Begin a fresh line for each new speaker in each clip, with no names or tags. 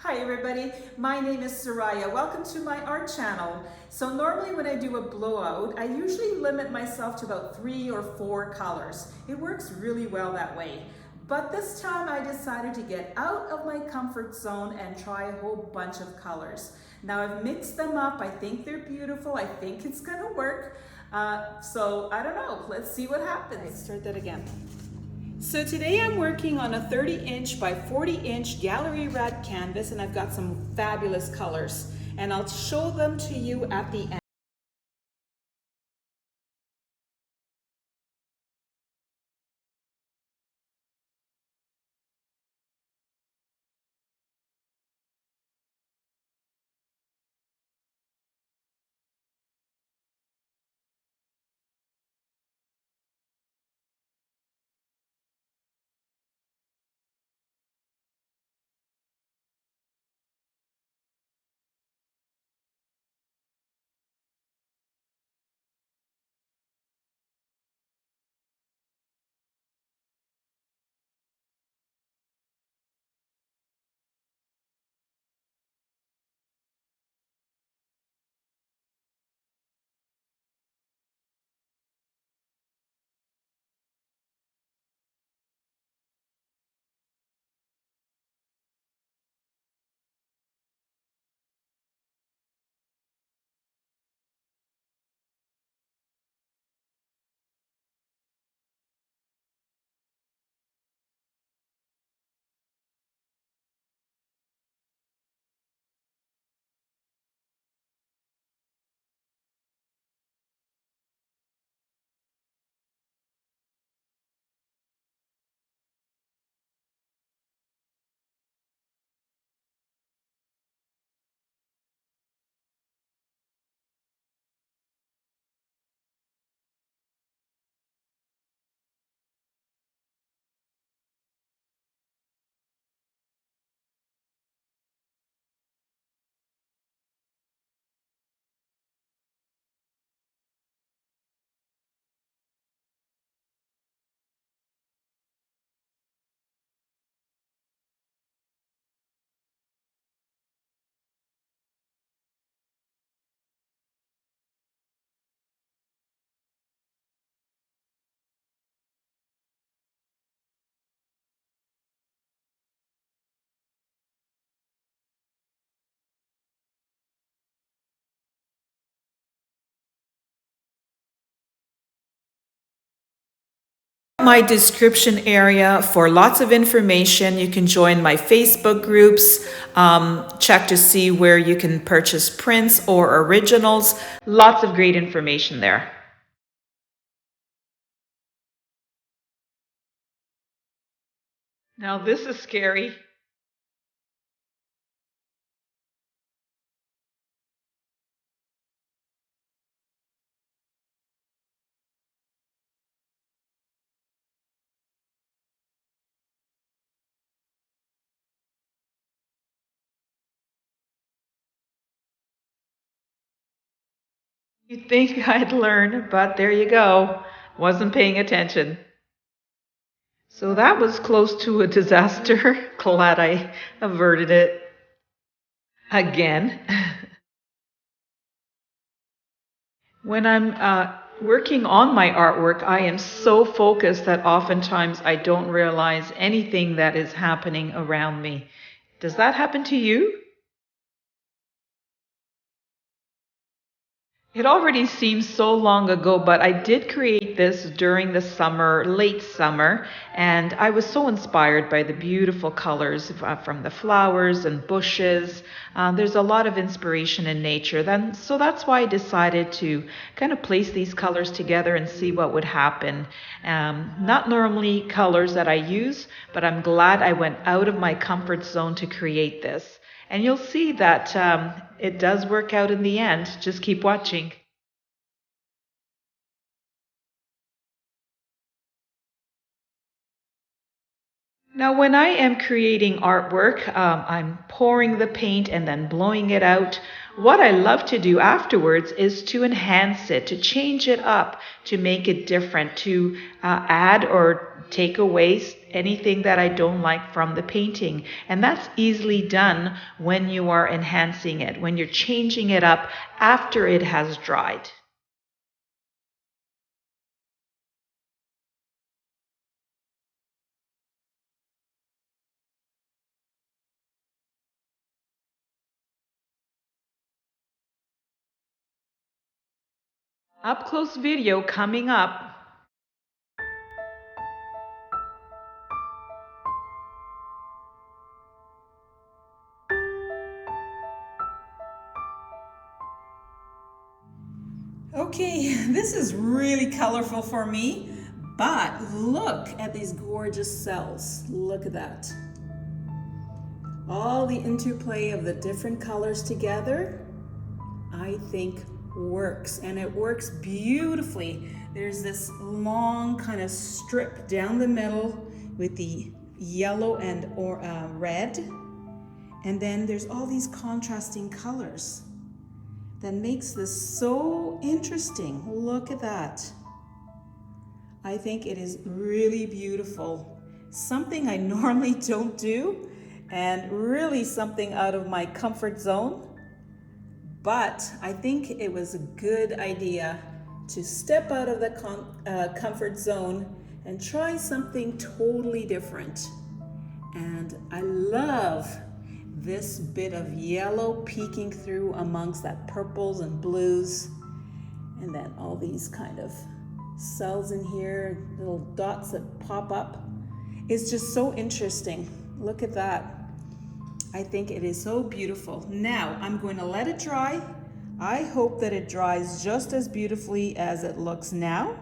Hi everybody, my name is Soraya. Welcome to my art channel. So normally when I do a blowout, I usually limit myself to about 3 or 4 colors. It works really well that way. But this time I decided to get out of my comfort zone and try a whole bunch of colors. Now I've mixed them up. I think they're beautiful. I think it's gonna work. So I don't know, let's see what happens. Let's start that again. So today I'm working on a 30-inch by 40-inch gallery red canvas, and I've got some fabulous colors, and I'll show them to you at the end. My description area for lots of information. You can join my Facebook groups, check to see where you can purchase prints or originals. Lots of great information there. Now this is scary. You'd think I'd learn, but there you go. Wasn't paying attention. So that was close to a disaster. Glad I averted it again. When I'm working on my artwork, I am so focused that oftentimes I don't realize anything that is happening around me. Does that happen to you? It already seems so long ago, but I did create this during the summer, late summer, and I was so inspired by the beautiful colors from the flowers and bushes. There's a lot of inspiration in nature. So that's why I decided to kind of place these colors together and see what would happen. Not normally colors that I use, but I'm glad I went out of my comfort zone to create this. And you'll see that it does work out in the end. Just keep watching. Now, when I am creating artwork, I'm pouring the paint and then blowing it out. What I love to do afterwards is to enhance it, to change it up, to make it different, to add or take away anything that I don't like from the painting. And that's easily done when you are enhancing it, when you're changing it up after it has dried. Up close video coming up. Okay, this is really colorful for me, but look at these gorgeous cells. Look at that. All the interplay of the different colors together, I think works, and it works beautifully. There's this long kind of strip down the middle with the yellow and red, and then there's all these contrasting colors that makes this so interesting. Look at that. I think it is really beautiful. Something I normally don't do, and really something out of my comfort zone. But I think it was a good idea to step out of the comfort zone and try something totally different. And I love this bit of yellow peeking through amongst that purples and blues, and then all these kind of cells in here, little dots that pop up. It's just so interesting. Look at that. I think it is so beautiful. Now I'm going to let it dry. I hope that it dries just as beautifully as it looks now.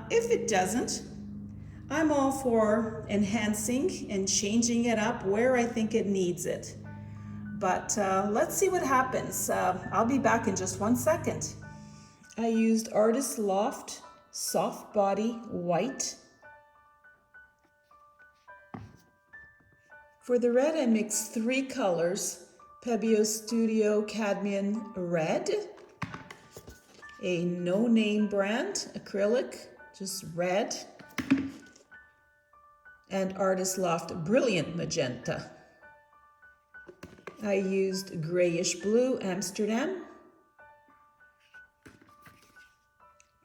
If it doesn't, I'm all for enhancing and changing it up where I think it needs it. But let's see what happens. I'll be back in just 1 second. I used Artist Loft Soft Body White. For the red, I mixed 3 colors: Pebeo Studio Cadmium Red, a no-name brand acrylic, just red, and Artist Loft Brilliant Magenta. I used grayish blue Amsterdam,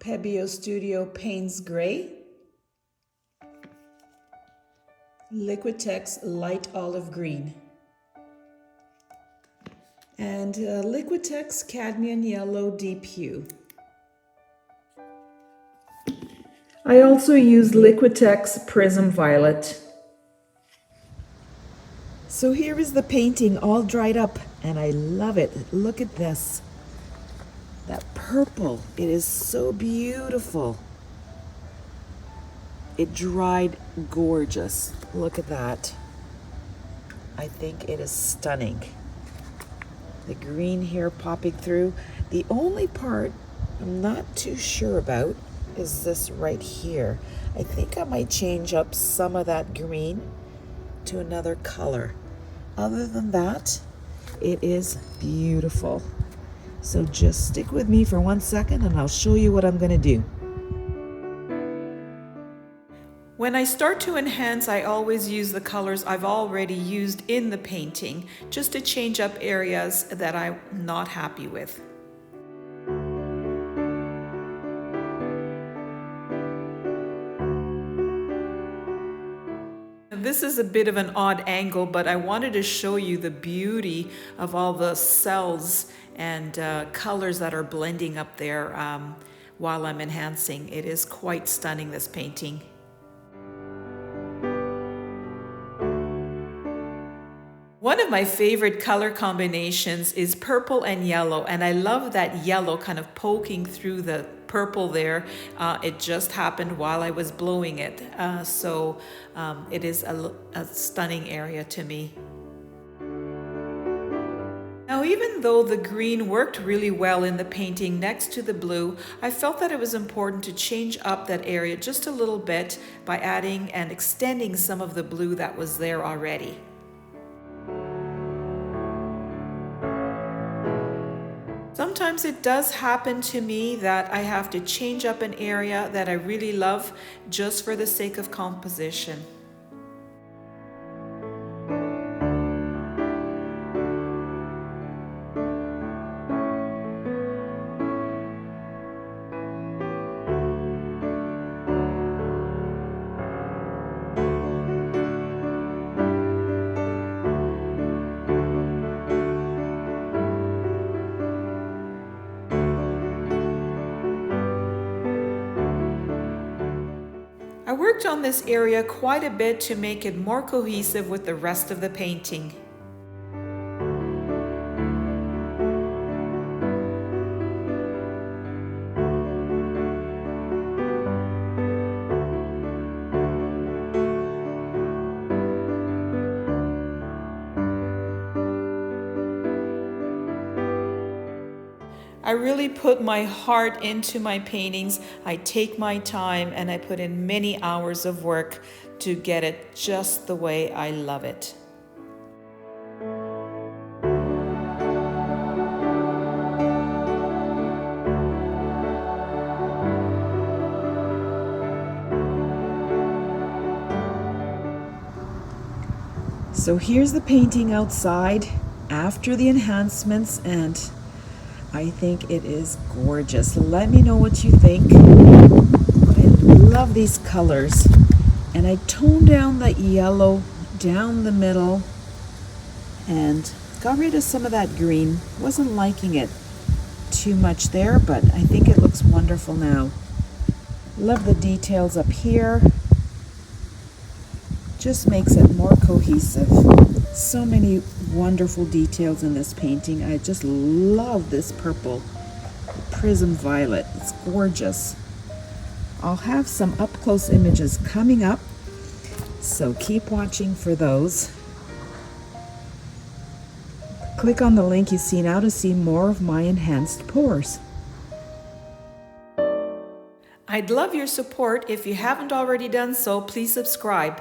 Pebeo Studio Payne's Gray, Liquitex Light Olive Green, and Liquitex Cadmium Yellow Deep Hue. I also used Liquitex Prism Violet. So here is the painting all dried up, and I love it. Look at this. That purple, it is so beautiful. It dried gorgeous. Look at that. I think it is stunning. The green here popping through. The only part I'm not too sure about is this right here. I think I might change up some of that green to another color. Other than that, it is beautiful. So just stick with me for 1 second and I'll show you what I'm going to do. When I start to enhance, I always use the colors I've already used in the painting, just to change up areas that I'm not happy with. This is a bit of an odd angle, but I wanted to show you the beauty of all the cells and colors that are blending up there while I'm enhancing. It is quite stunning, this painting. One of my favorite color combinations is purple and yellow, and I love that yellow kind of poking through the purple there. It just happened while I was blowing it, so it is a stunning area to me. Now Now, even though the green worked really well in the painting next to the blue, I felt that it was important to change up that area just a little bit by adding and extending some of the blue that was there already. Sometimes it does happen to me that I have to change up an area that I really love just for the sake of composition. I worked on this area quite a bit to make it more cohesive with the rest of the painting. I really put my heart into my paintings. I take my time and I put in many hours of work to get it just the way I love it. So here's the painting outside after the enhancements, and I think it is gorgeous. Let me know what you think. I love these colors. And I toned down that yellow down the middle and got rid of some of that green. Wasn't liking it too much there, but I think it looks wonderful now. Love the details up here. Just makes it more cohesive. So many wonderful details in this painting. I just love this purple prism violet. It's gorgeous. I'll have some up-close images coming up, so keep watching for those. Click on the link you see now to see more of my enhanced pours. I'd love your support. If you haven't already done so, please subscribe.